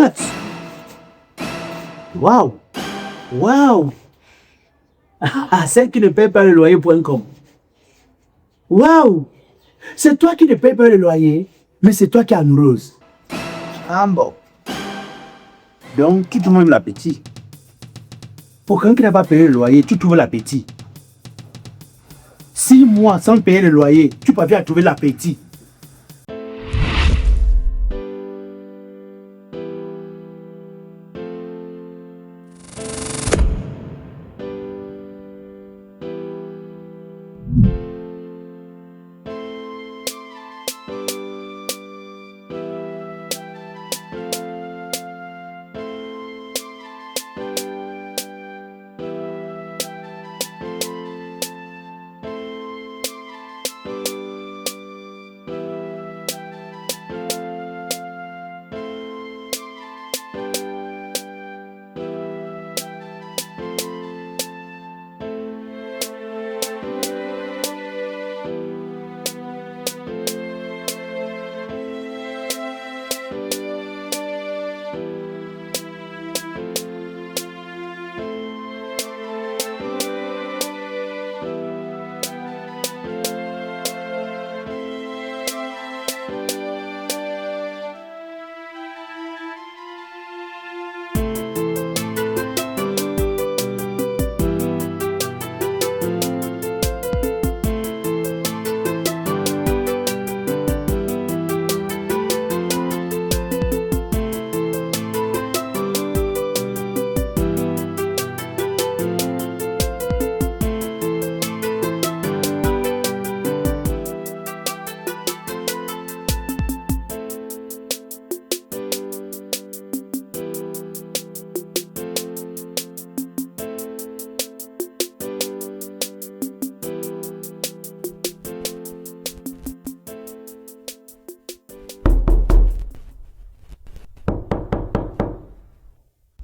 What? Wow. Wow. Ah, celle qui ne paie pas le loyer.com. Wow. C'est toi qui ne paie pas le loyer, mais c'est toi qui es amoureuse. Ah bon. Donc, qui trouve même l'appétit? Pour quelqu'un qui n'a pas payé le loyer, tu trouves l'appétit. 6 mois sans payer le loyer, tu parviens à trouver l'appétit.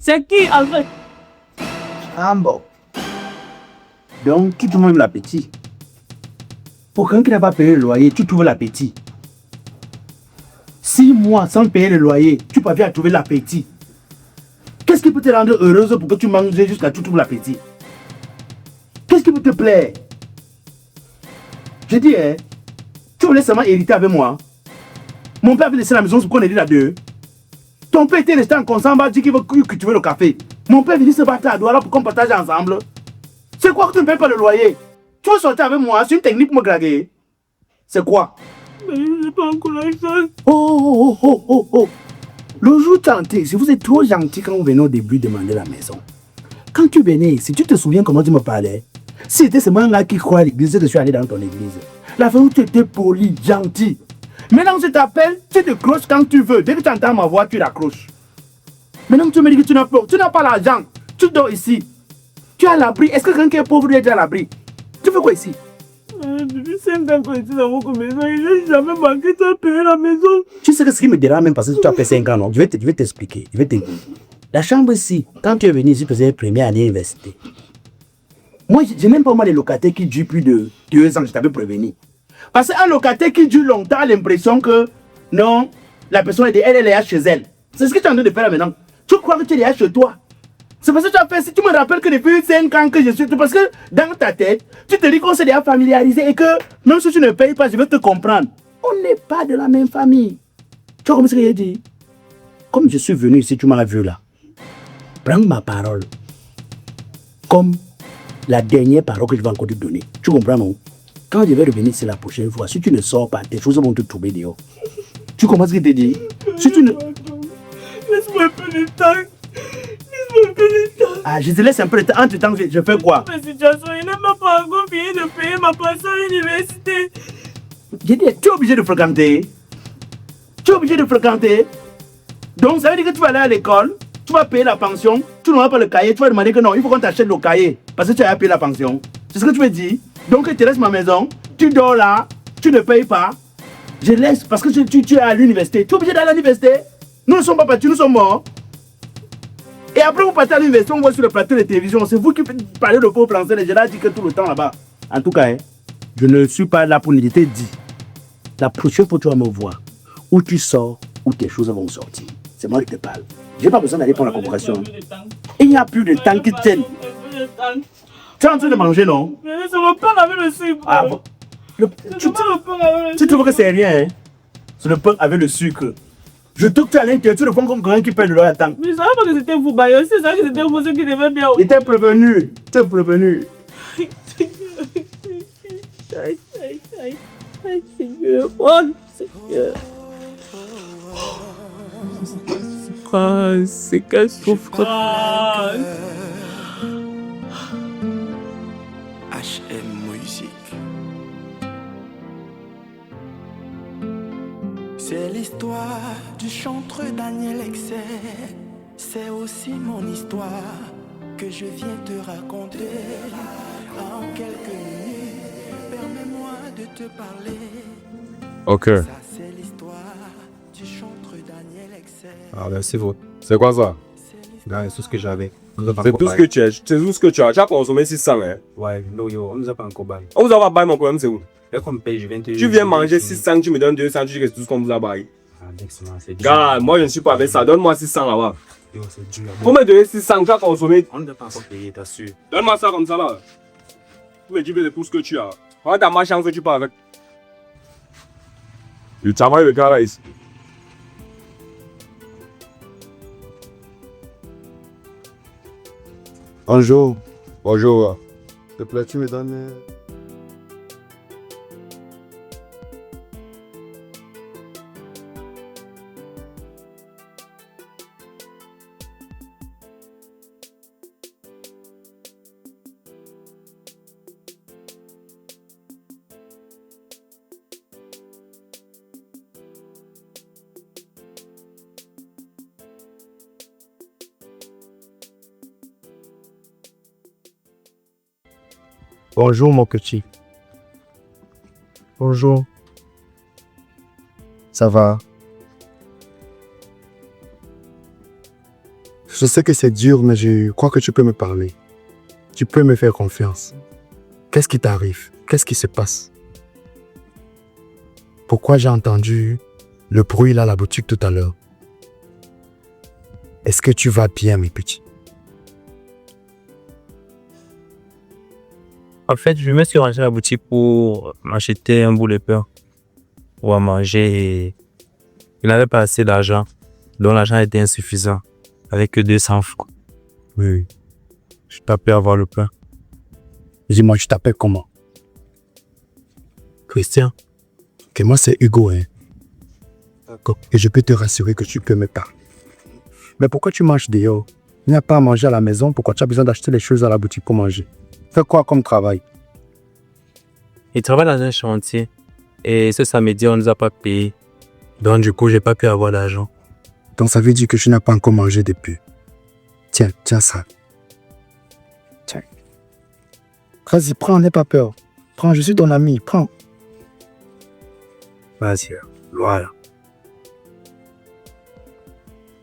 C'est qui, Alfred? Ah bon. Donc, qui trouve même l'appétit? Pour quelqu'un qui n'a pas payé le loyer, tu trouves l'appétit. 6 mois sans payer le loyer, tu parviens à trouver l'appétit. Qu'est-ce qui peut te rendre heureuse pour que tu manges jusqu'à ce que tu trouves l'appétit? Qu'est-ce qui peut te plaire? Je dis, hein, tu voulais seulement hériter avec moi. Mon père avait laissé la maison pour qu'on hérite à deux. Ton père était resté en consent, dit qu'il veut cultiver le café. Mon père venait se battre à Douala pour qu'on partage ensemble. C'est quoi que tu ne payes pas le loyer? Tu veux sortir avec moi? C'est une technique pour me draguer. C'est quoi? Mais je n'ai pas encore l'argent. Oh. Le jour tenté, si vous êtes trop gentil quand vous venez au début demander la maison. Quand tu venais, si tu te souviens comment tu me parlais, si c'était ce moment-là qui croit à l'église, je suis allé dans ton église. La fois où tu étais poli, gentil. Maintenant, je t'appelle, tu te croches quand tu veux. Dès que tu entends ma voix, tu l'accroches. Maintenant, tu me dis que tu n'as pas l'argent. Tu dors ici. Tu es à l'abri. Est-ce que quelqu'un qui est pauvre doit être à l'abri? Tu fais quoi ici? Depuis 5 ans que je suis dans votre maison, je n'ai jamais manqué de payer la maison. Tu sais que ce qui me dérange même parce que tu as fait 5 ans, non? Je vais t'expliquer. Je vais t'aider. La chambre ici, quand tu es venu ici, tu faisais première année à l'université. Moi, je n'aime pas les locataires qui durent plus de 2 ans, je t'avais prévenu. Parce qu'un locataire qui dure longtemps a l'impression que non, la personne elle est là chez elle. C'est ce que tu es en train de faire là maintenant. Tu crois que tu es là chez toi. C'est parce que tu as fait, si tu me rappelles que depuis 5 ans que je suis... Parce que dans ta tête, tu te dis qu'on s'est déjà familiarisé et que même si tu ne payes pas, je vais te comprendre. On n'est pas de la même famille. Tu vois comme ce que j'ai dit? Comme je suis venu ici, tu m'as vu là. Prends ma parole. Comme la dernière parole que je vais encore te donner. Tu comprends, non? Quand je vais revenir ici la prochaine fois, si tu ne sors pas, tes choses vont te tomber dehors. Tu comprends ce que je te dis? Si tu ne... Laisse-moi un peu de temps. Laisse-moi un peu de temps. Ah, je te laisse un peu de temps. Entre temps, je fais quoi? Ma situation, il n'a pas encore fini de payer ma pension à l'université. J'ai dit, tu es obligé de fréquenter. Tu es obligé de fréquenter. Donc, ça veut dire que tu vas aller à l'école, tu vas payer la pension, tu n'auras pas le cahier, tu vas demander que non, il faut qu'on t'achète le cahier parce que tu as payé la pension. C'est ce que tu me dis. Donc, je te laisse ma maison, tu dors là, tu ne payes pas. Je laisse parce que tu es à l'université. Tu es obligé d'aller à l'université. Nous ne sommes pas partis, nous sommes morts. Et après, vous partez à l'université, on voit sur le plateau de télévision. C'est vous qui parlez de faux français. Les gens disent que tout le temps là-bas. En tout cas, hein, je ne suis pas là pour n'hésiter dit. La prochaine fois, tu vas me voir. Où tu sors, où tes choses vont sortir. C'est moi qui te parle. J'ai pas besoin d'aller pour la convocation. Il n'y a plus de temps qui tienne. Tu es en train de manger, non? Mais c'est le pain avec le sucre. Ah bon. Tu trouves que c'est rien, hein? C'est le pain avec le sucre. Je trouve que tu as l'intérieur, tu le prends comme quelqu'un qui perd de leur temps. Mais je savais pas que c'était vous, Bayo. C'est ça que c'était vous ceux qui devaient bien. Il t'est prévenu. T'es prévenu. Aïe, Seigneur. Oh, Seigneur. C'est quelle souffrance. HM Musique. C'est l'histoire du chanteur Daniel Excès. C'est aussi mon histoire que je viens te raconter. En quelques minutes, permets-moi de te parler. Ok. Ça, c'est l'histoire du chanteur Daniel Excès. Ah ben c'est vrai. C'est quoi ça? Là, c'est tout ce que j'avais. C'est tout ce que tu as. C'est tout ce que tu as. Tu as consommé 600, hein? Ouais, non, yo, on nous a pas encore baillé. On vous a pas baillé, mon problème, c'est où? Là, comme paye, je viens te. Tu viens manger 600, tu me donnes 200, tu dis que c'est tout ce qu'on vous a baillé. Ah, excellent, c'est dur. Gars, moi je ne suis pas avec ça. Donne-moi 600 là-bas. Yo, c'est dur. Pour me donner 600, tu as consommé. On ne doit pas encore payer, t'as sûr. Donne-moi ça comme ça là. Tu me dis que c'est tout ce que tu as. Regarde ta chance que tu parles avec. Tu travailles le gars là ici. Bonjour. Bonjour. S'il te plaît, tu me donnes... Bonjour, mon petit. Bonjour. Ça va? Je sais que c'est dur, mais je crois que tu peux me parler. Tu peux me faire confiance. Qu'est-ce qui t'arrive? Qu'est-ce qui se passe? Pourquoi j'ai entendu le bruit là à la boutique tout à l'heure? Est-ce que tu vas bien, mes petits? En fait, je me suis rendu à la boutique pour m'acheter un bout de pain pour à manger et il n'avait pas assez d'argent. Donc l'argent était insuffisant avec que 200 francs. Oui. Je tapais à avoir le pain. Dis-moi, tu t'appelles comment? Christian, Ok, moi c'est Hugo, hein. D'accord. Et je peux te rassurer que tu peux me parler. Mais pourquoi tu manges dehors? Il n'y a pas à manger à la maison, pourquoi tu as besoin d'acheter les choses à la boutique pour manger? Fais quoi comme travail? il travaille dans un chantier et ce samedi, on ne nous a pas payé. Donc du coup, j'ai pas pu avoir d'argent. Donc ça veut dire que tu n'as pas encore mangé depuis. Tiens, tiens ça. Tiens. Vas-y, prends, n'aie pas peur. Prends, je suis ton ami, prends. Vas-y, voilà.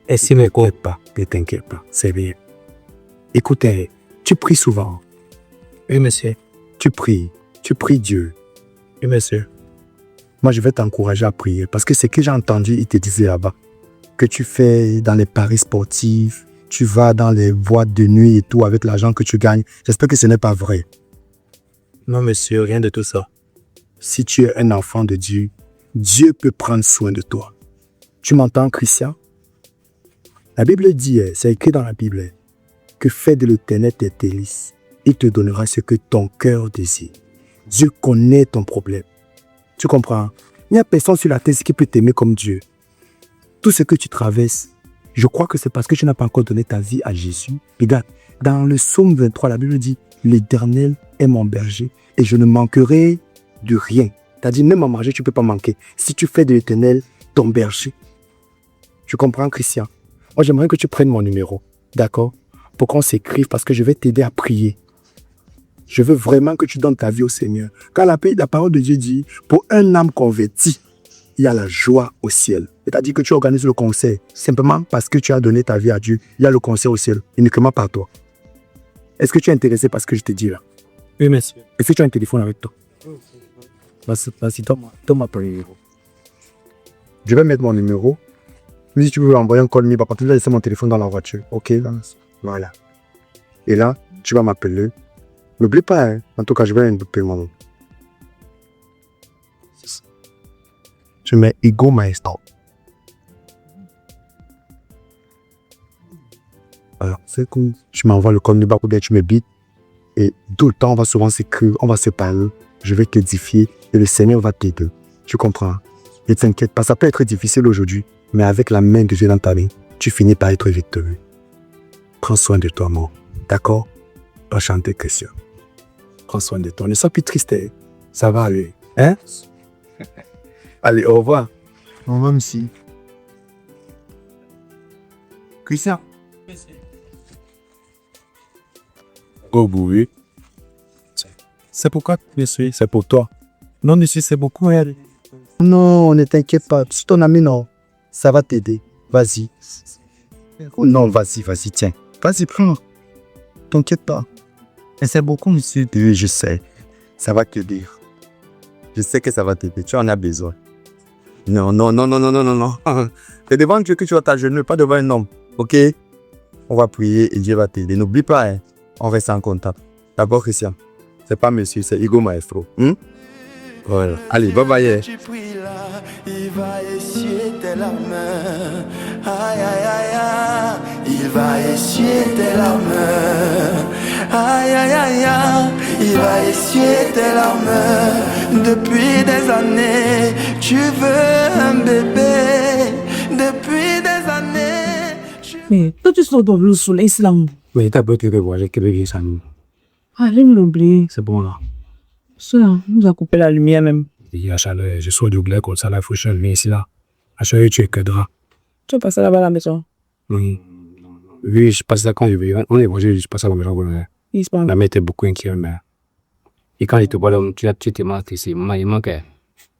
Et si me coupe pas? Ne t'inquiète pas, c'est bien. Écoute, tu pries souvent. Oui, monsieur. Tu pries Dieu. Oui, monsieur. Moi, je vais t'encourager à prier parce que ce que j'ai entendu, il te disait là-bas, que tu fais dans les paris sportifs, tu vas dans les boîtes de nuit et tout avec l'argent que tu gagnes. J'espère que ce n'est pas vrai. Non, monsieur, rien de tout ça. Si tu es un enfant de Dieu, Dieu peut prendre soin de toi. Tu m'entends, Christian? La Bible dit, c'est écrit dans la Bible, que fais de l'Éternel tes délices. Il te donnera ce que ton cœur désire. Dieu connaît ton problème. Tu comprends? Il n'y a personne sur la terre qui peut t'aimer comme Dieu. Tout ce que tu traverses, je crois que c'est parce que tu n'as pas encore donné ta vie à Jésus. Regarde, dans le psaume 23, la Bible dit, l'Éternel est mon berger et je ne manquerai de rien. C'est-à-dire, même à manger, tu ne peux pas manquer. Si tu fais de l'Éternel ton berger. Tu comprends, Christian? Moi, j'aimerais que tu prennes mon numéro, d'accord? Pour qu'on s'écrive parce que je vais t'aider à prier. Je veux vraiment que tu donnes ta vie au Seigneur. Quand la parole de Dieu dit, pour un âme converti, il y a la joie au ciel. C'est-à-dire que tu organises le concert simplement parce que tu as donné ta vie à Dieu. Il y a le concert au ciel, uniquement par toi. Est-ce que tu es intéressé par ce que je te dis là? Oui, monsieur. Est-ce que tu as un téléphone avec toi? Vas-y, donne-moi ton numéro. Je vais mettre mon numéro. Si tu veux envoyer un call me, par contre, tu vas laisser mon téléphone dans la voiture. Ok, voilà. Et là, tu vas m'appeler. N'oublie pas, hein. En tout cas, je vais un paiement. Tu mets Ego Maestro. Alors, c'est cool. Tu m'envoies le code numéro ou bien tu me bites. Et tout le temps, on va souvent s'écrire, on va se parler. Je vais t'édifier et le Seigneur va t'aider. Tu comprends? Et t'inquiète pas, ça peut être difficile aujourd'hui, mais avec la main de Dieu dans ta main, tu finis par être victorieux. Prends soin de toi, mon. D'accord? Pas chanter, Christian. Prends soin de toi. Ne sois plus triste. Ça va aller. Hein? Allez, au revoir. Au revoir, monsieur. Christian. Oh oui. C'est pourquoi tu suis, c'est pour toi. Non, monsieur, c'est beaucoup, elle. Non, ne t'inquiète pas. C'est ton ami, non. Ça va t'aider. Vas-y. Oh non, vas-y, tiens. Vas-y, prends. T'inquiète pas. Et c'est beaucoup, monsieur. Oui, je sais. Ça va t'aider. Je sais que ça va t'aider. Tu en as besoin. Non. C'est devant Dieu que tu vas t'agenouiller, pas devant un homme. Ok? On va prier et Dieu va t'aider. N'oublie pas, hein. On reste en contact. D'abord, Christian. C'est pas monsieur, c'est Ego Maestro. Voilà. Allez, bye bye. Tu pries là, il va essuyer tes larmes. Aïe, aïe, aïe, aïe. Il va essuyer tes larmes. Aïe, aïe, aïe, aïe. Il va essuyer tes larmes. Depuis des années, tu veux un bébé. Depuis des années. Mais toi, tu sors dans le soleil, c'est là. Oui, t'as beau te revoir, j'ai que ça nous. Allez me l'oublier. C'est bon là. Ça, nous a coupé la lumière même. Il y a chaleur, je suis du glaive comme ça, la fraîcheur vient ici là. À chaque fois, tu es que drap. Tu vas passer là-bas à la maison. Oui. Oui, je passe ça quand je veux. On est bougé, je passe à la maison. Il se parle. La mère était beaucoup inquiète, mais. Et quand il te voit là, tu te marques ici. Maman, il manque.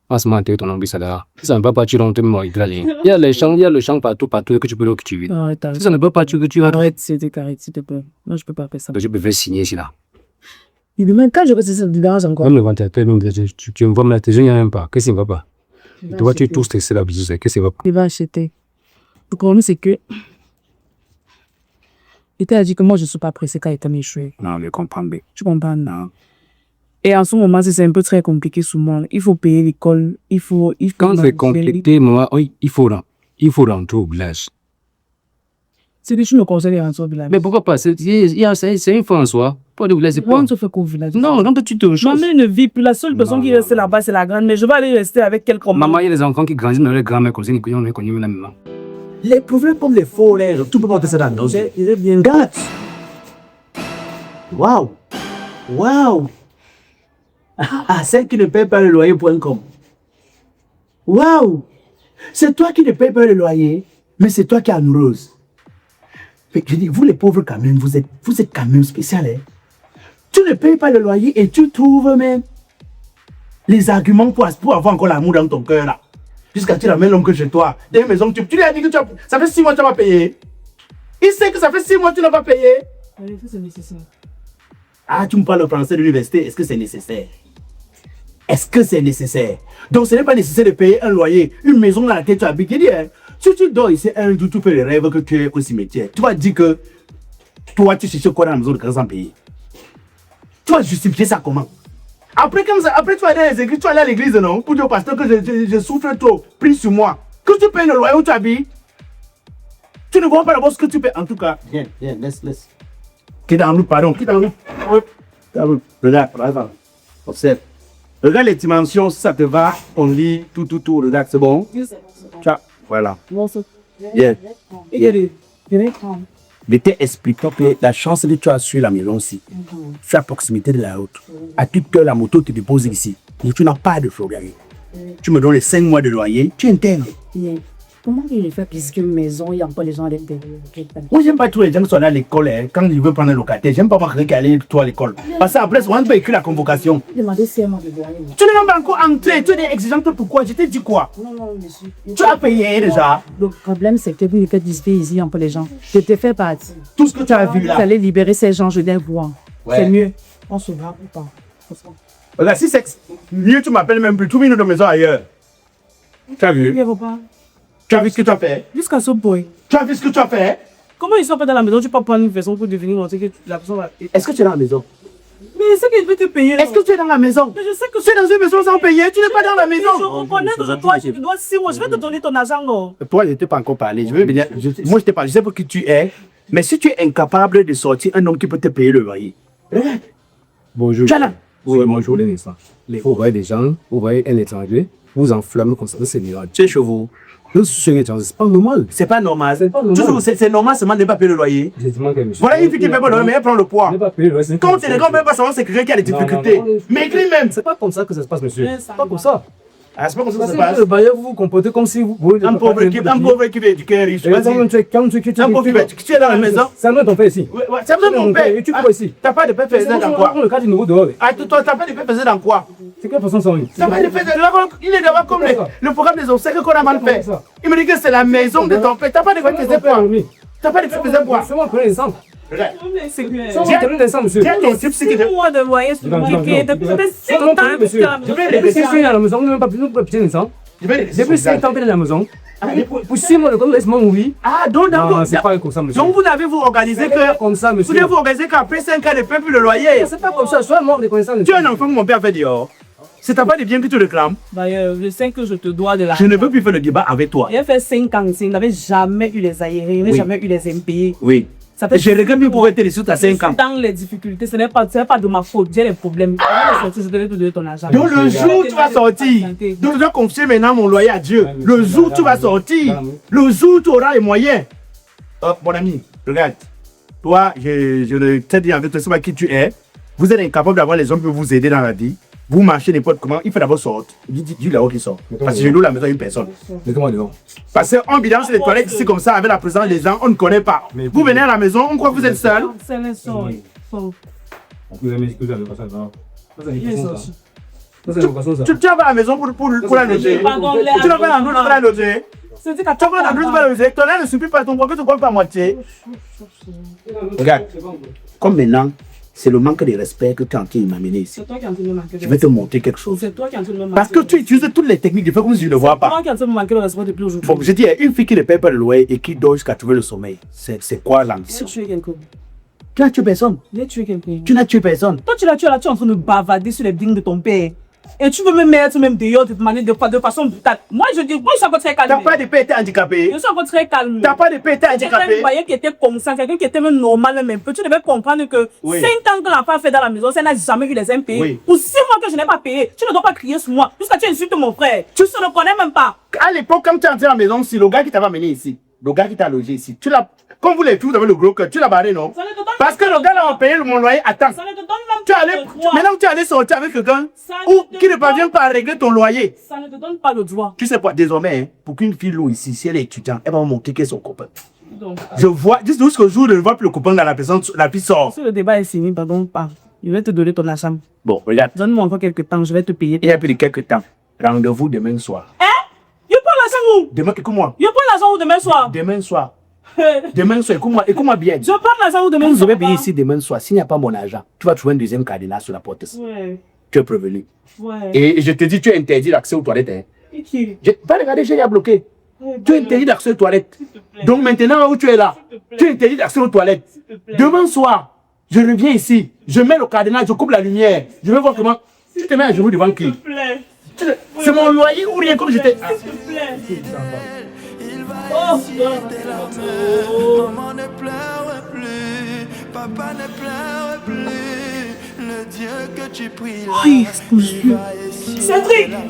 En ce moment, tu es ton ambition là. Ça ne va pas partir longtemps, il y a les champs, il y a le champ partout que tu peux que tu vis. Arrête, Si ça ne peut pas, tu vas. Arrête, s'il te plaît. Non, je peux pas faire ça. Donc, je peux faire signer ici là. Il même quand je vais ça te dérange encore. Même le ventilateur, tu me vois me la télé, il n'y a même pas. Qu'est-ce qui ne va pas? Tu vois, tu es tout stressé là, qu'est-ce qui ne va pas? Il va acheter. Le problème, c'est que. Il t'a dit que moi, je ne suis pas pressé quand il t'a échoué. Non, je comprends bien. Tu comprends? Non. Et en ce moment, c'est un peu très compliqué sur moi. Il faut payer l'école. Il faut quand c'est compliqué, moi, oui, il faut rentrer au village. C'est que tu me conseilles de rentrer au village. Mais pourquoi pas? C'est une fois en soi. Pas de village, c'est Pourquoi on se fait qu'au village? Non, quand tu te Ma mère ne vit plus. La seule personne qui reste là-bas, c'est la grande. Mais je vais aller rester avec quelqu'un. Maman, il y a des enfants qui grandissent dans leur grand-mère comme ça, ils connaissent la maman. Les problèmes comme les faux, les tout peut porter ça dans nos yeux. Il est bien. Regarde. Waouh. Ah, celle qui ne paye pas le loyer.com. Waouh. C'est toi qui ne paye pas le loyer, mais c'est toi qui es amoureuse. Mais je dis, vous les pauvres quand même, vous êtes quand même spécial. Hein? Tu ne payes pas le loyer et tu trouves même les arguments pour avoir encore l'amour dans ton cœur là. Jusqu'à tu ramènes l'homme que chez toi. Dans une maison, tu lui as dit que ça fait 6 mois que tu n'as pas payé. Il sait que ça fait 6 mois que tu n'as pas payé. C'est nécessaire. Ah, tu me parles au français de l'université, est-ce que c'est nécessaire? Est-ce que c'est nécessaire? Donc ce n'est pas nécessaire de payer un loyer, une maison dans laquelle tu habites. Je dis, hein, si tu dors ici un jour, tu fais les rêves que tu es au cimetière. Tu vas dire que toi, tu cherches quoi dans la maison de 15 ans payé? Tu vas justifier ça comment? Après, comme ça, après tu vas aller à l'église, tu vas aller à l'église, non? Pour dire au pasteur que je souffre trop, prie sur moi. Que tu payes le loyer où tu habites. Tu ne vois pas d'abord ce que tu payes. En tout cas, viens, laisse. Quitte en route, pardon, quitte en route. Regarde, observe. Regarde les dimensions, si ça te va, on lit tout, regarde, c'est bon? Ciao, voilà. Bien. Je t'ai expliqué que la chance que tu as sur la maison aussi, tu es à proximité de la route. À tout que la moto te dépose ici. Et tu n'as pas de flot gagné. Tu me donnes les 5 mois de loyer, tu intègres. Comment il fait puisque maison, il y a encore les gens à l'intérieur? Moi, j'aime pas tous les gens qui sont à l'école. Hein. Quand je veux prendre un locataire, j'aime pas voir quelqu'un qui est allé toi à l'école. Parce qu'après, souvent, tu peux écrire la convocation. Demandez si elle m'a de loyer. Tu n'es même pas encore entré. Tu es exigeante pourquoi? Je t'ai dit quoi? Non, monsieur. Tu as payé déjà. Le problème, c'est que vous faites disper ici un peu les gens. Je te fais partie. Tout ce que tu as vu Vous là. allez libérer ces gens, je les vois. Ouais. C'est mieux. On se voit ou pas? Regarde, si c'est mieux, tu m'appelles même plus. Tout minutes de maison ailleurs. Tu as vu? Il ne faut pas. Tu as vu ce que tu as fait? Jusqu'à ce point. Tu as vu ce que tu as fait? Comment ils sont pas dans la maison, tu peux prendre une façon pour devenir montrer que la personne va. Est-ce que tu es dans la maison? Mais c'est qu'il veut te payer. Est-ce que tu es dans la maison? Mais je sais que Tu es dans une maison sans payer, tu n'es pas dans la Je maison. reconnais que je dois 6 mois, je vais te donner ton argent, non? Toi, je ne t'ai pas encore parlé. Moi, je t'ai parlé, je sais pas qui tu es. Mais si tu es incapable de sortir un homme qui peut te payer le loyer, regarde. Bonjour. Tu es là. Oui, bonjour les naissants. Vous voyez des gens, vous voyez un étranger, vous enflammez comme ça, c'est miracle. Tu es chez vous. Je suis un étranger, c'est pas normal. C'est pas normal. C'est pas normal. Toujours, c'est normal seulement de ne pas payer le loyer. Je demande que monsieur. Voilà une fille qui ne paye pas le loyer, mais elle prend le poids. Ne pas payer le loyer, c'est Quand tu es grand, même pas savoir, c'est quelqu'un qui a des difficultés. Mais écris même. C'est pas comme ça que ça se passe, monsieur. Mais ça C'est pas comme ça. Ah, c'est pas comme ça que Parce ça que se passe. le bailleur, vous vous comportez comme si vous. Un pauvre qui est éduqué, riche. Quand Vas-y. tu es Un pauvre qui est dans la maison. Ça doit être ton père ici. Ouais, ouais, ça me donne mon père. Et tu crois ici. T'as pas de père faisait dans quoi? Le cas du nouveau dehors. Ah, toi, t'as pas de père faisait dans quoi? C'est quelle façon ça oui? T'as pas de père il est d'abord comme le programme des obsèques qu'on a mal fait. Il me dit que c'est la maison de ton père. T'as pas de père faisait quoi? T'as pas de père faisait quoi? C'est moi qui connais les centres. Regarde. C'est que. C'est moi qui connais les centres, monsieur. Tiens ton type, c'est 6 que mois de loyer sur Non, le non, week-end, non. depuis C'est 5 mon ans problème, que tu monsieur. es à la maison. Depuis 6 ans à la maison, même pas plus petit naissant. je vais les laisser Depuis sur 5 ans ça. à la maison. Pour 6 mois, laisse-moi mourir. Ah, donc Non, d'accord. c'est pas comme ça, monsieur. Donc vous n'avez-vous organisé C'est pas que. comme ça, Vous monsieur. devez vous organiser qu'après 5 ans, ne paie plus le loyer. C'est pas comme ça. Sois mort de connaissance. Tu es un enfant que mon père fait dehors. C'est ta part de bien que tu réclames. D'ailleurs, je sais que je te dois de la. Je ne veux plus faire le débat avec toi. Il a fait 5 ans, il n'avait jamais eu les aérés, il n'avait Oui. jamais eu les impayés. Oui. Ça fait Je regrette mieux pour être ici à 5 ans. dans les difficultés, ce n'est pas de ma faute, j'ai les problèmes. Je devais te donner ton argent. Donc le jour où tu vas sortir, donc je dois confier maintenant mon loyer à Dieu. Le jour où tu vas sortir, le jour où tu auras les moyens. Hop, mon ami, regarde. Toi, je ne t'ai dit avec toi, c'est pas qui tu es. Vous êtes incapable d'avoir les hommes qui peuvent vous aider dans la vie. Vous marchez n'importe comment, il faut d'abord sortir. Dis là-haut qui sort. Parce que je loue la maison à une personne. Mettez-moi dehors. Parce qu'on bidance les toilettes ici comme ça, avec la présence des gens, on ne connaît pas. Vous venez à la maison, on croit que vous êtes seul. C'est les sons. Vous avez excusé avec ça. Ça, Il est sorti. c'est une façon ça. Tu vas à la maison pour la loger. Pardon, Tu vas à la maison pour la loger. C'est dit qu'à Tu vas à la maison pour la loger. Ton air ne suffit pas, ton bois que tu comptes pas à moitié. Regarde, comme maintenant, c'est le manque de respect que tu es en train de m'amener ici. C'est toi qui es en train de me manquer de Je vais te montrer quelque chose. C'est toi qui es en train de me manquer. Parce que tu utilises toutes les techniques de faire comme si je ne le vois C'est pas. toi qui es en train de me manquer le respect depuis aujourd'hui. Bon, je dis, une fille qui ne paye pas le loyer et qui dort jusqu'à trouver le sommeil, c'est quoi l'ambition? J'ai tué quelqu'un. Tu n'as tué personne. J'ai tué quelqu'un. Tu n'as tué personne. Toi, tu l'as tué là, tu es en train de bavarder sur les dignes de ton père. Et tu veux me mettre même dehors de façon brutale. Moi, je suis encore très calme. T'as pas de paix, t'es handicapé. Je suis encore très calme. T'as pas de paix, t'es Quelqu'un handicapé. qui était comme ça, quelqu'un qui était même normal, même un peu. Tu devais comprendre que Oui. 5 ans que l'enfant fait dans la maison, ça n'a jamais eu les impayés. Oui. Pour 6 mois que je n'ai pas payé, tu ne dois pas crier sur moi. Jusqu'à tu insultes mon frère. Tu ne le connais même pas. À l'époque, quand tu es entré à la maison, si le gars qui t'avait amené ici, le gars qui t'a logé ici, tu l'as. Comme vous les filles, vous avez le gros cœur, tu l'as barré, non? Ça ne te donne Parce que le gars là a payé mon loyer. Attends. Ça ne te donne même Tu es pas allé, le droit. maintenant tu es allé sortir avec quelqu'un Ça ou ne te qui ne donne- parvient pas à régler ton loyer. Ça ne te donne pas le droit. Tu sais quoi, désormais, hein, pour qu'une fille loue ici, si elle est étudiante, elle va me montrer qu'elle est son copain. Donc, Je vois, juste jusqu'au jour où je ne vois plus le copain dans la maison, la fille sort. si le débat est fini, pardon, pas. Je vais te donner ton argent. Bon, regarde, Donne-moi encore quelques temps, je vais te payer. il y a plus de quelques temps. Rendez-vous demain soir. Je prends l'argent où? Demain, écoute-moi. Je prends l'argent où demain soir? Demain soir. Demain soir, écoute-moi bien. Je prends l'argent où demain Quand je soir? vais payer ici demain soir, s'il n'y a pas mon argent, tu vas trouver un deuxième cardinal sur la porte. Ouais, Tu es prévenu. ouais. Et je te dis, tu es interdit d'accès aux toilettes. Hein. Qui? Pas regarder, j'ai bloqué. Tu es interdit d'accès aux toilettes. Donc maintenant où tu es là, tu es interdit d'accès aux toilettes. Demain soir, je reviens ici, je mets le cardinal, je coupe la lumière. Je vais voir comment. Tu te mets à genoux devant qui? S'il te plaît. C'est mon loyer ou rien comme j'étais. S'il te plaît. Il va Oh, essuyer tes larmes. Maman ne pleure plus, papa ne pleure plus. Le Dieu que tu pries, là, Oui, il va essuyer Cédric. tes larmes.